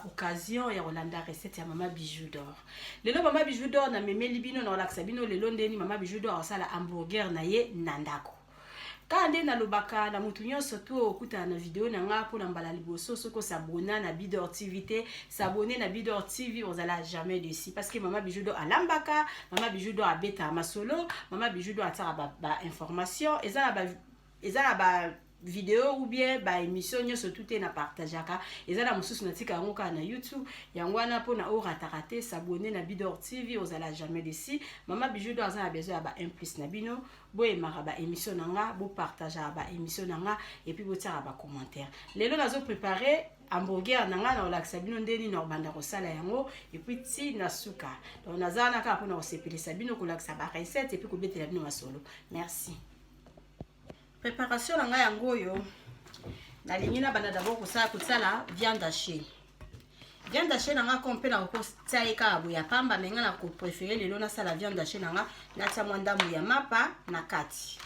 Occasion ya Rolanda recette ya Mama Bijou d'Or. Lelo Mama Bijou d'Or na memeli bino na relaxa bino lelo ndeni Mama Bijou d'Or asala hamburger na ye nandako. Kande na lobaka na mutu nyonso to okuta na video na nga pour mbala liboso soko s'abonner na Bidor TV te, s'abonner na Bidor TV on allait jamais déçu parce que Mama Bijou d'Or alambaka, Mama Bijou d'Or abeta masolo, Mama Bijou d'Or atara ba information, ezala ba vidéo ou bien ba émission nyonso tout na partageaka ezala mususu na tika yango na YouTube yango wana po na oratarate s'abonner na Bidor TV ozala jamais déçu. Mama Bijou d'Or azana besoin ba 1+ na bino boye mara ba émission nanga bo partager ba émission nanga et puis bo tira ba commentaire. Lelo nazo préparer hamburger nanga na relaxa bino ndeni na banda ko sala yango et puis ti na suka. Donc nazana ka po na osepelisa bino ko relaxa ba recette et puis ko betela bino masolo. Merci. Préparation na nga yango yo nalingi na banda d'abord kosala viande hachée. Viande hachée na nga kompe na ko tsaika abu ya pamba menga na ko préférer lelo na sala viande hachée na nga na tia mwanda mu ya mapa na kati.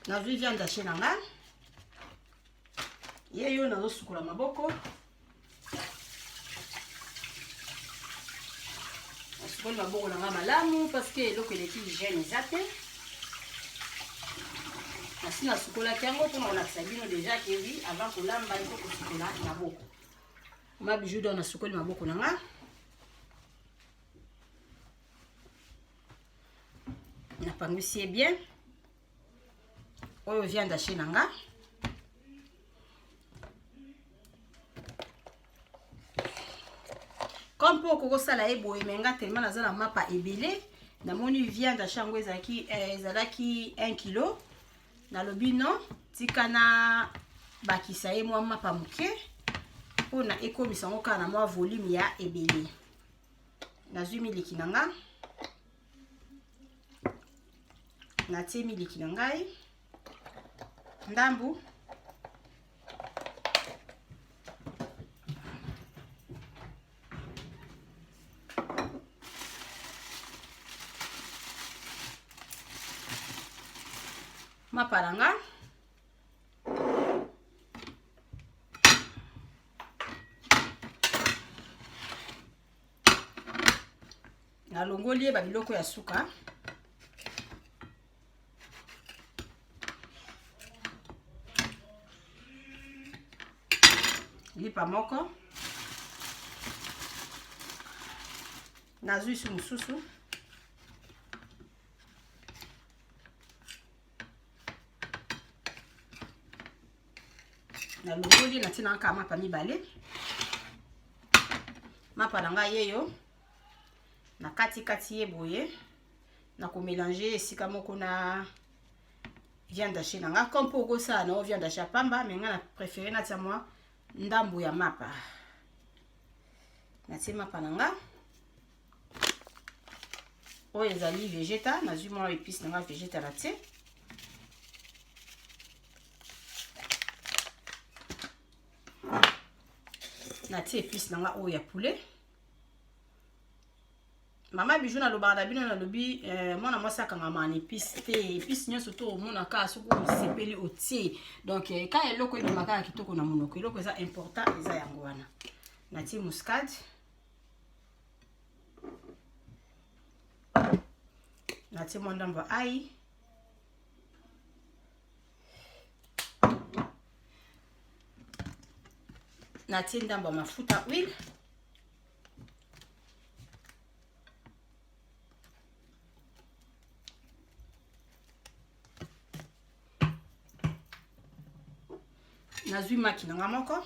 Na viande hachée na nga yeyo na sukula maboko. Je vais vous malamu parce que l'eau que les filles gênent zappé. Ainsi na sukola tango pour on a sabino déjà que oui avant que l'amba il faut que sukola maboko. Mama Bijou d'Or na sukola maboko nanga. Na pangusi bien. Oyo viande hachée nanga. Comme pour que ça la ebo emenga tellement na zala mapa ebele na moni viande hachée ngo ezalaki 1 kg na lobino tikana bakisa ye mwa mapa muke pona ekomisa ngo kana mwa volume ya ebele na zwi miliki nanga na tie miliki nangai ndambu mapalanga na longoli ba biloko ya suka lipa moko na zui su mususu na longoli na tina ka mapa mibale mapa nanga yeyo na kati ye boye na ko mélanger esika moko na viande hachée nanga comme pour ko ça na viande hachée pamba mais nga na préférer na tia moi ndambu ya mapa na tia mapa nanga oyo ezali végéta na zui moi épice nanga végéta na tia na tie épice nanga oyo ya poulet. Mama Bijou na lobaka na bino na lobi mwana mwasi akangama na épice te épice nyonso to omona ka soko sepeli otie donc ka eloko ebimaka ya kitoko na monoko eloko eza important eza yango wana na tie muscade na tie mwa ndambo ai na tie ndambo mafuta huile na zui maki nanga moko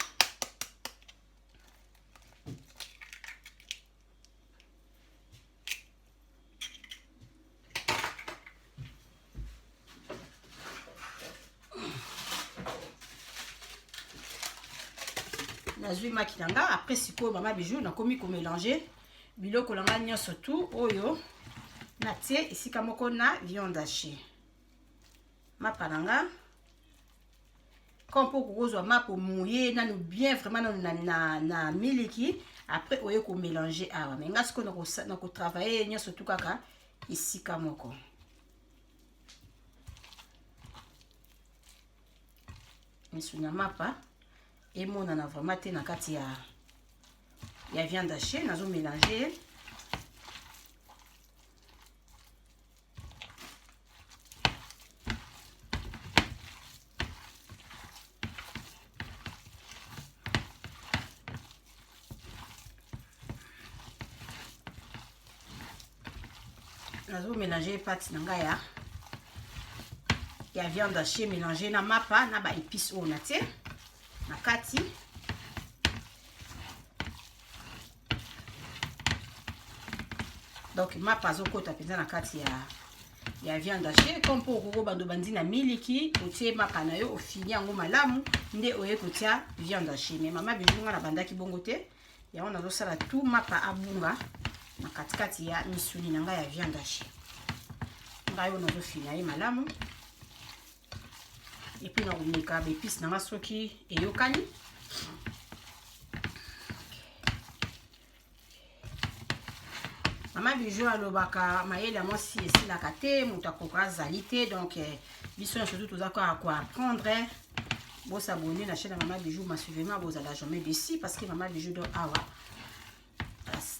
nazwi maki na nga. Après sikoyo mama bijou nakomi ko mélanger biloko na nga nyonso tout oyo natie esika moko na viande hachée. Mapa na nga comme pour kozwa mapo mouillé nanu bien vraiment na miliki. Après oyo ko mélanger awa mais nga siko na ko travailler nyonso tout kaka esika moko. Misunya mapa et monana vraiment te na kati ya viande hachée nazo mélanger. Nazo mélanger pâte nanga ya viande hachée mélanger na mapa na ba épices o na tie na kati. Donc mapa zo kota penza na kati ya viande hachée comme pour ko bando bandi na miliki otie mapa na yo ofini yango malamu nde oye kotia viande hachée. Mais mama bijou nga na bandaki bongo te ya on azo sala tout mapa abunga na katikati ya misuni na nga ya viande hachée. Ngayo nazo fina ye malamu. Et puis na komeka ba épices na nga soki eyokani. Mama bijou alobaka mayele ya mwasi esilaka te moto akoka azali te. Donc biso nyonso tout toza ko apprendre. Bo s'abonner na chaîne mama bijou massivement bozala jamais déçu parce que mama bijou do awa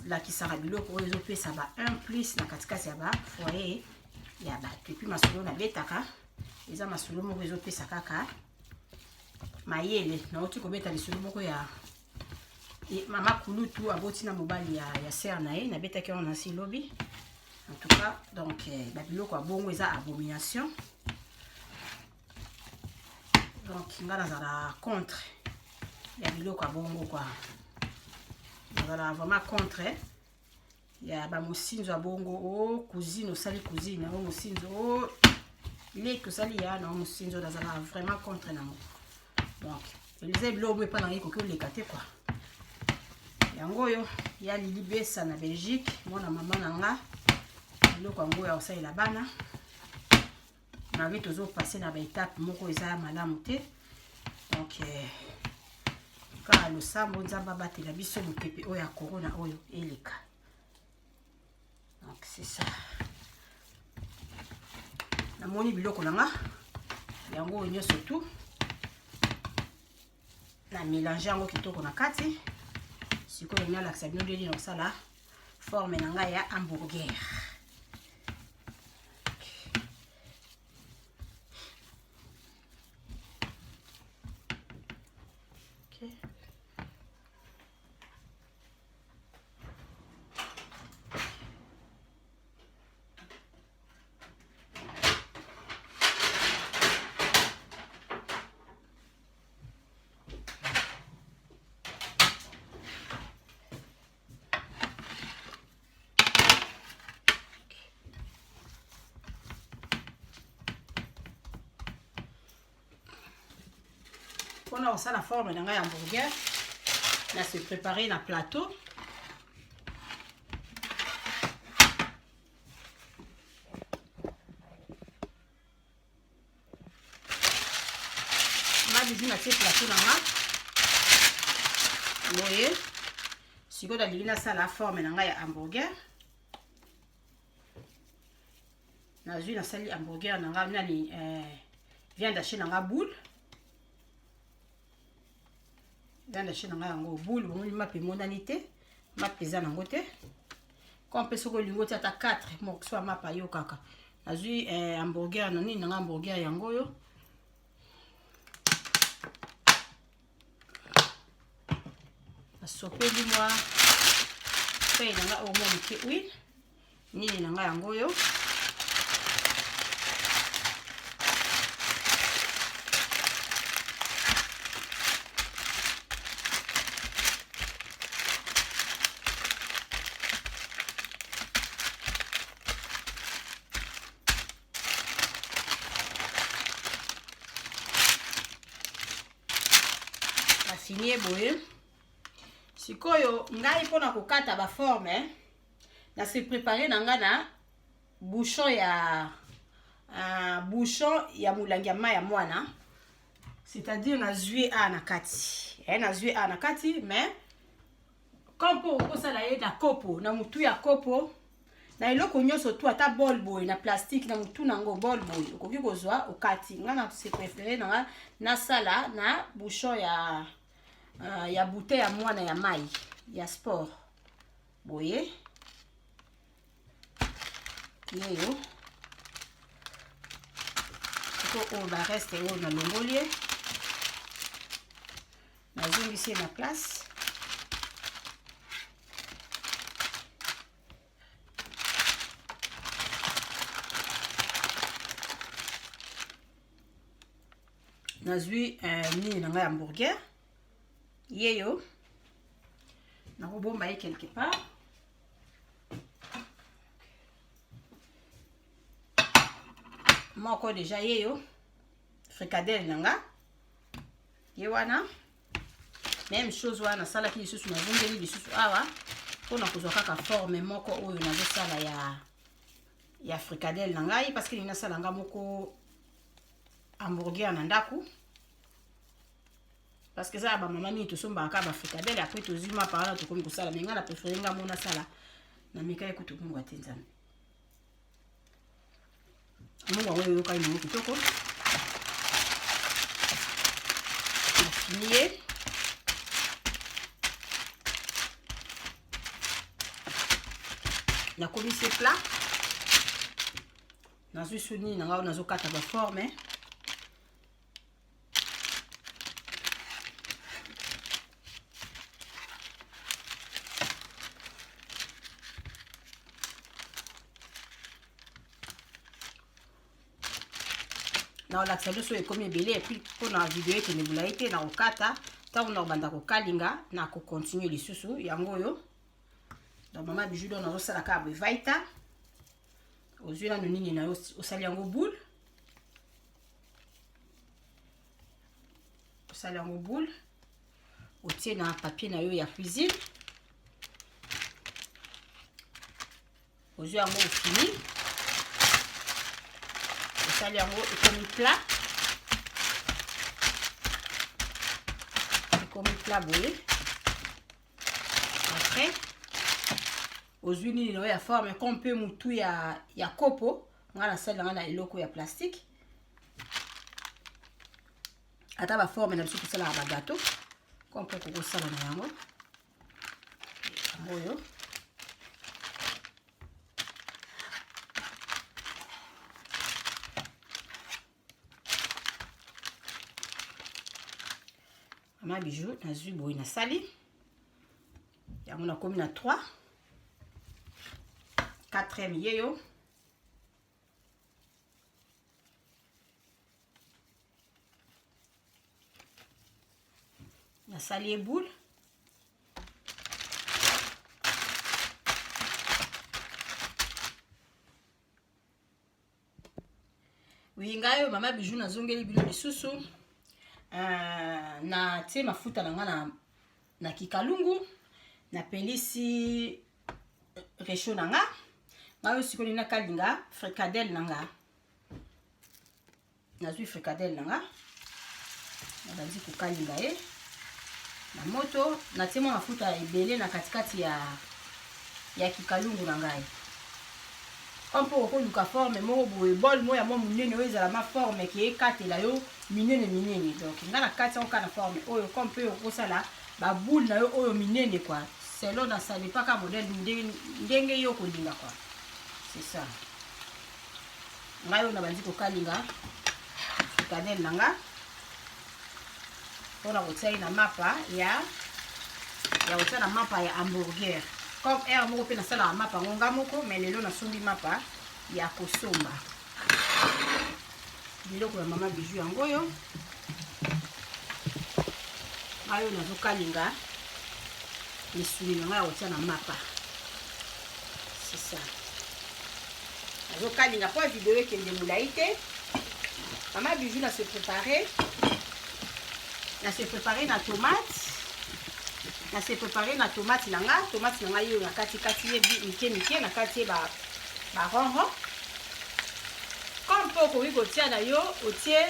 la kisara biloko oyo ezopesa ba 1 plus na katikati ya ba foyer ya bato. Et puis masolo na betaka eza masolo moko ezopesa kaka mayele na oti kobeta lisolo moko ya mama kulutu aboti na mobali ya sœur na ye na betaki on asi lobby. En tout cas donc ba biloko abongo eza abomination. Donc ngana zala contre ya biloko abongo quoi. Voilà vraiment contre ya ba mosinzo abongo o cuisine osali cuisine o mosinzo o lek osali ya na mosinzo dazala vraiment contre nango. Donc elize biloko epa na yeko ko lekate quoi. Yango yo ya Lili Besa na Belgique mona mama nanga biloko yango ya osali la bana na vi tozo passer na ba étape moko eza malamu te. Donc ka lo sambo nzamba batela biso mopepe oyo ya corona oyo eleka. Donc c'est ça. Na moni biloko nanga yango nyonso tout na mélanger yango kitoko na kati. Sikoyo nya laksa bino deli na sala forme nanga ya hamburger. On a aussi la forme d'un hamburger. Là, c'est préparé dans le plateau. Ma bijou na ce plateau là. Vous voyez, si vous avez la forme d'un hamburger. Na vu na sali hamburger na nani viande hachée na boule. Viande hachée na yango boule bon ma pe monanité ma pesa nango te comme peso ko lingo ta 4 mo soit ma pa yo kaka azui hamburger nani na hamburger yango yo asopeli moi pe na o mo ke huile nini na yango yo fini boye sikoyo ngai pona kokata ba forme na se préparer na nga na bouchon ya mulangi ya mai ya mwana, c'est-à-dire na zwi a na kati na zwi a na kati, mais comme pour okosala ye na kopo na mutu ya kopo na eloko nyonso tu ata bol boy na plastique na mutu nango bol boy okoki kozwa okati. Nga na se préféré na sala na bouchon ya bouteille ya mwana ya mai ya sport boye yeyo ko o ba reste o na longolie na zungisi na place. Nazui nini na ngai hamburger yeyo na robomba ye quelque part. Moko déjà yeyo fricadelle nanga ye wana même chose wana sala ki lisusu na zongeli lisusu awa pona kozwa kaka forme moko oyo nazo sala ya fricadelle nanga parce que nina sala nga moko hamburger na ndaku, parce que ça ba mama mi to somba ka ba fricadelle après to zima par là to komi ko sala menga na préférer nga mona sala na mika ekutu mungu atenzana mungu wewe yoka ni kitoko finier na komi ce plat na zui suni na ngao nazo kata ba forme na la tsalo so ekomi ebele, et puis pour na vidéo ete ne bula ete na kokata ta on banda ko kalinga na ko continuer lisusu yango yo. Donc mama bijou do na sala ka be vaita ozwi na nini na osali yango boule, osali yango boule otie na papier na yo ya cuisine ozwi yango ofini osali yango ekomi plat boye. Après ozwi nini na ya forme comme peu mutu ya kopo nga na sala nga na eloko ya plastique ata ba forme na biso kosala ba gâteau comme peu ko sala na yango oyo mama bijou na zwi boye na sali yango na komi na 3 4e yeyo na sali boule wingayo mama bijou na zongeli bino lisusu na tie mafuta na nga na kikalungu na pelisi resho na nga ngayo sikoli na kalinga fricadelle na nga nazwi fricadelle na nga na banzi kokalinga ye na moto na tie mafuta ebele na katikati ya kikalungu na ngai mpo okoluka forme moko boye bol mo ya mwa munene oyo ezala ma forme ki ekatela yo minene donc nga na kati yango ka na forme oyo comme mpe okosala baboule na yo oyo minene kwa selon na sali paka modèle ndenge yo kolinga kwa c'est ça. Ngayo na bandi kokalinga fricadelle na nga mpona kotia na mapa ya kotia na mapa ya hamburger comme air moko mpe nasala mapa yango nga moko mais lelo nasombi mapa ya kosomba biloko ya mama bijou yango oyo ngayo nazokalinga misuni na nga ya kotia na mapa c'est ça. Nazokalinga po video ekende molai te mama bijou na se préparer na tomate na se préparer na tomate nanga yo na kati ye mike na kati ba ronron comme poko wi kotia na yo otie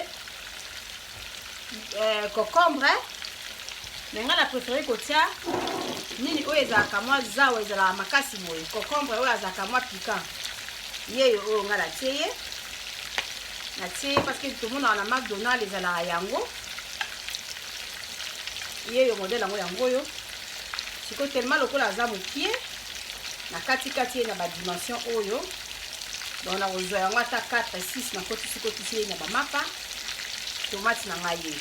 concombre menga na préféré kotia nini oyo ezalaka mwa zawa ezalaka makasi boye concombre oyo azalaka mwa piquant yeyo oyo nga natie ye parce que tomona na McDonald ezalaka yango yeyo modèle yango yo siko tellement lokola aza mokie na katikati ye na badimension oyo donc na kozwa yango ata 4 6 na kotisi ye na bamapa tomate na ngai ye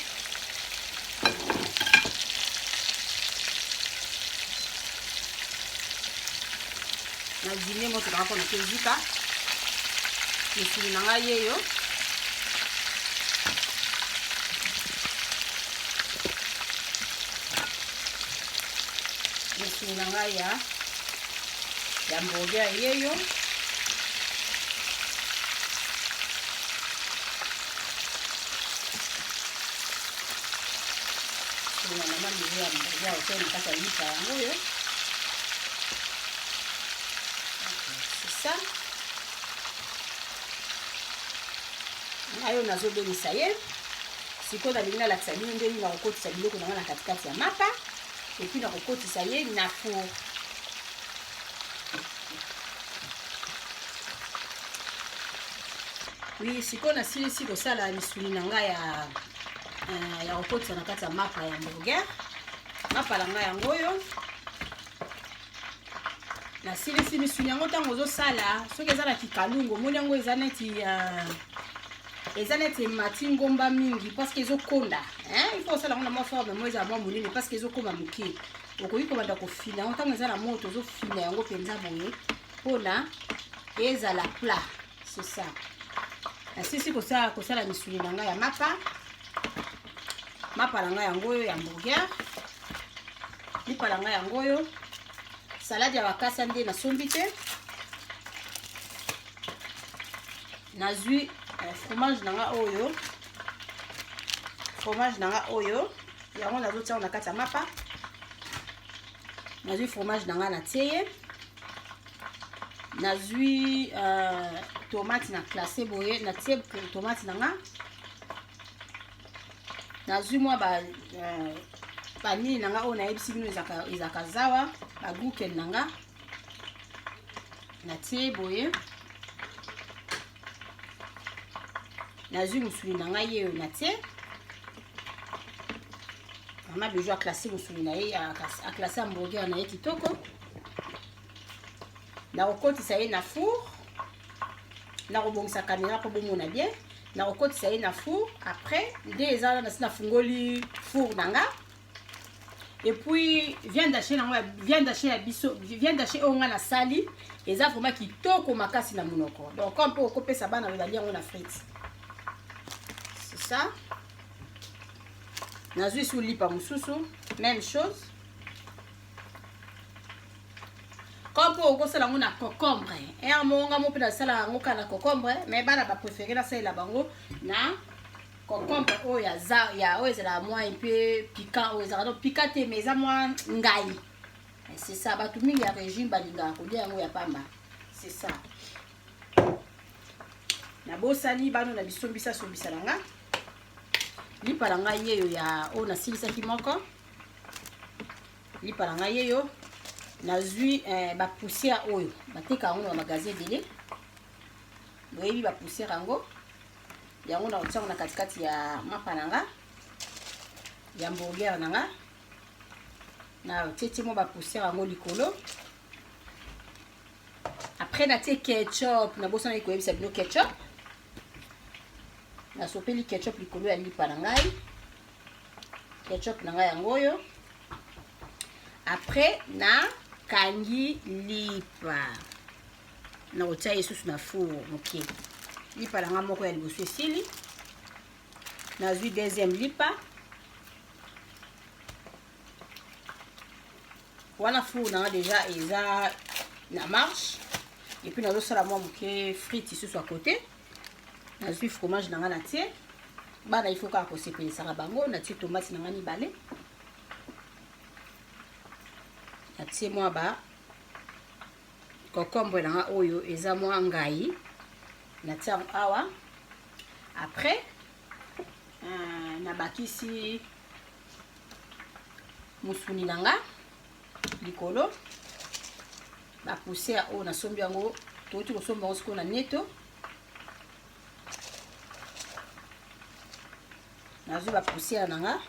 na dîner mo tokaka mpona kozika misuni na ngai yeyo misuni na ngai ya hamburger yeyo na mama mizo ya hamburger okoyo na kati ya lipa yango yo c'est ça ayo nazobelisa ye sikoyo nalingi nalakisa bino ndenge nakokotisa biloko nanga na katikati ya mapa epuis nakokotisa ye na four oui sikoyo nasilisi kosala misuni na ngai ya kokotisa na kati ya mapa ya hamburger mapa na ngai yango oyo nasilisi misuni yango ntango ozosala soki eza na kikalungu omoni yango eza neti mati ngomba mingi parce que ezokonda il faut osala yango na mwa forme mo ezala mwa monene parce que ezokoma moke okoki kobanda kofina yango ntango eza na moto ozofina yango mpenza boye mpona ezala plat c'est ça nasilisi kosala misuni na ngai ya mapa na ngai yango oyo ya hamburger lipa na ngai yango oyo salade ya bakasa nde nasombi te nazwi fromage na nga oyo yango nazotia na kati ya mapa nazwi fromage na nga natie ye nazwi tomate na classé boye natie tomate na nga nazwi mwa banini na nga oyo nayebisi bino ezaka zawa baguken na nga natie boye nazwi musuni na ngai yeyo natie mama bejo aklase musuni na ye aklase hamburger na ye kitoko nakokotisa ye na four nakobongisa kamera mpo bomona bien nakokotisa ye na four après nde eza nasi nafungoli four na nga et puis viande hachée oyo nga nasali eza vraiment kitoko makasi na monoko donc comme mpo okopesa bana oyo bali yango na frite c'est ça nazwi su lipa mosusu même chose comme mpo okosala yango na concombre monga mo mpe nasala yango kaka na concombre mais bana bapréféré nasalela bango na concombre oyo oyo ezalaka mwa mpe piquant oyo ezalaka donc piquant te mais eza mwa ngai c'est ça bato mingi ya régime balingaka kolia yango ya pamba c'est ça nabosani bano na bisombisa na nga lipa na ngai yeyo ya oyo nasilisaki moko lipa na ngai yeyo nazwi bapoussière oyo bateka yango na magasin ebele boyebi bapoussière yango na otiango na katikati ya mapa na nga ya hamburger na nga na otie mo bapoussière yango likolo après natie ketchup nabosana koyebisa bino ketchup nasopeli ketchup likolo ya lipa na ngai ketchup na ngai yango oyo après na kangi lipa na otia lisusu na four moke lipa na nga moko ya liboso esili nazwi deuxième lipa wana four na nga déjà eza na marche et puis nazosala mwa moke frite lisusu à côté nazwi fromage na nga natie bana il faut kaka kosepelisaka bango natie tomate na nga mibale natie mwa ba concombre nanga oyo eza mwa ngai natia awa. Après nabakisi musuni nanga likolo ba poussière oyo nasombi yango toti kosomba yango sikoyo na neto. Nazwi ba poussière nanga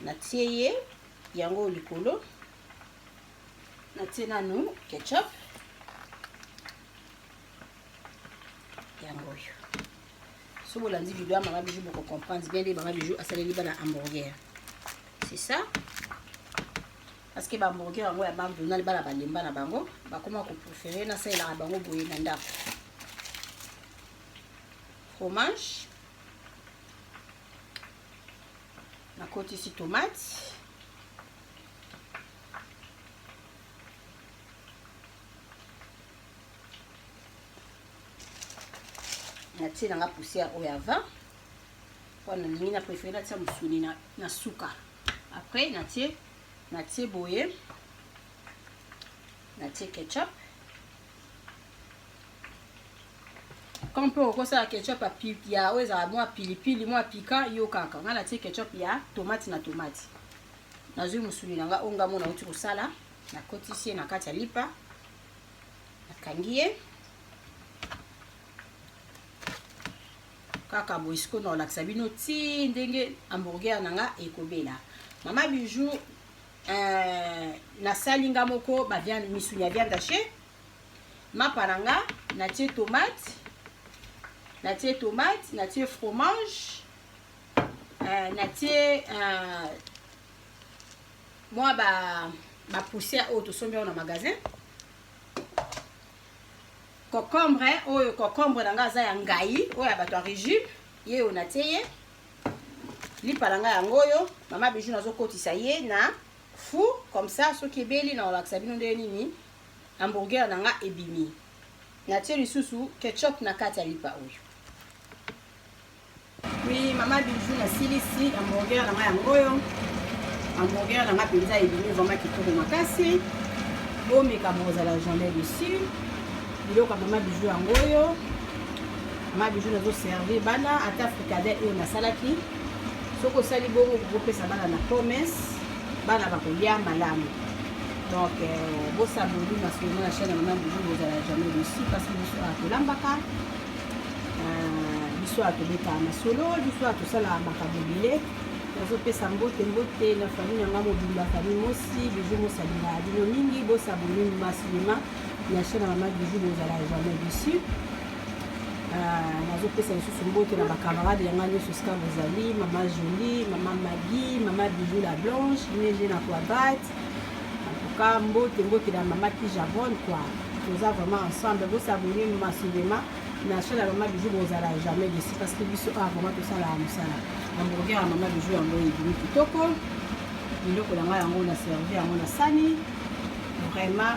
natie ye yango likolo. Natie nanu ketchup yango oyo. So bolandi video ya Mama Bijou boko comprendre bien les Mama Bijou asaleli bana hamburger. C'est ça. Parce que ba hamburger yango ya bango na libala balemba na bango bakoma ko préférer na sala ya bango boye na ndako. Fromage. Na côté ici tomate. Natie nanga poussière oyo ya vin. Wana ningi na préféré natia musuni na suka. Après natie boye. Natie ketchup. Quand on peut reconnaître la ketchup à pipi, ya oyo za mwa pilipili mwa pika yo kaka. Nga natie ketchup ya tomate na tomate. Nazwi musuni nanga onga mona uti kosala na kotisi na kati ya lipa. Nakangie. Kaka boisiko na olakisa bino ti ndenge hamburger nanga ekobela. Mama Bijou na salinga moko ba viande misuni ya viande hachée. Mapananga natie tomate, natie fromage, natie moi ba poussière au to sombi na magasin. Concombre nanga za ya ngai oyo ya bato ya régime ye onatie ye lipa nanga yango oyo Mama Bijou nazokotisa ye na four comme ça soki ebeli na olakisa bino nde nini hamburger nanga ebimi. Natie lisusu ketchup na kati ya lipa oyo. Oui, Mama Bijou na silisi hamburger nanga yango oyo. Hamburger nanga penza ebimi vraiment kitoko makasi. Bomeka bozala jamais dessus. Biloko Mama Bijou yango oyo. Mama Bijou nazo servir bana ata fricadelle oyo na salaki. Soko sali bongo kopesa bana na promesse bana bakolia malamu. Donc bo saboli na sur la chaîne Mama Bijou vous allez jamais dessus parce que biso atolambaka biso atobeta masolo biso atosala makabobile. Nazo pesa mbote na famille nanga mobili la famille mosi Bijou mosalina dino mingi bo saboli masilema. La chaîne Mama Bijou vous allez jamais dessus. Nazo pesa lisusu mbote na ba camarade yanga nyoso ska bozali Mama Jolie, Mama Maggie, Mama Bijou la Blanche, Neige na Quadrate. En tout cas mbote na Mama Kijabon quoi. Nous avons vraiment ensemble vous s'abonner massivement na chaîne Mama Bijou vous allez jamais dessus parce que biso vraiment tout ça la musala. Hamburger à Mama Bijou yango ebimi kitoko. Biloko nanga yango na servi yango na sani. Vraiment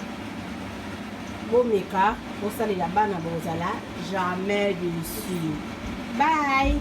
bomeka bosalela bana bozala jamais dessus. Bye.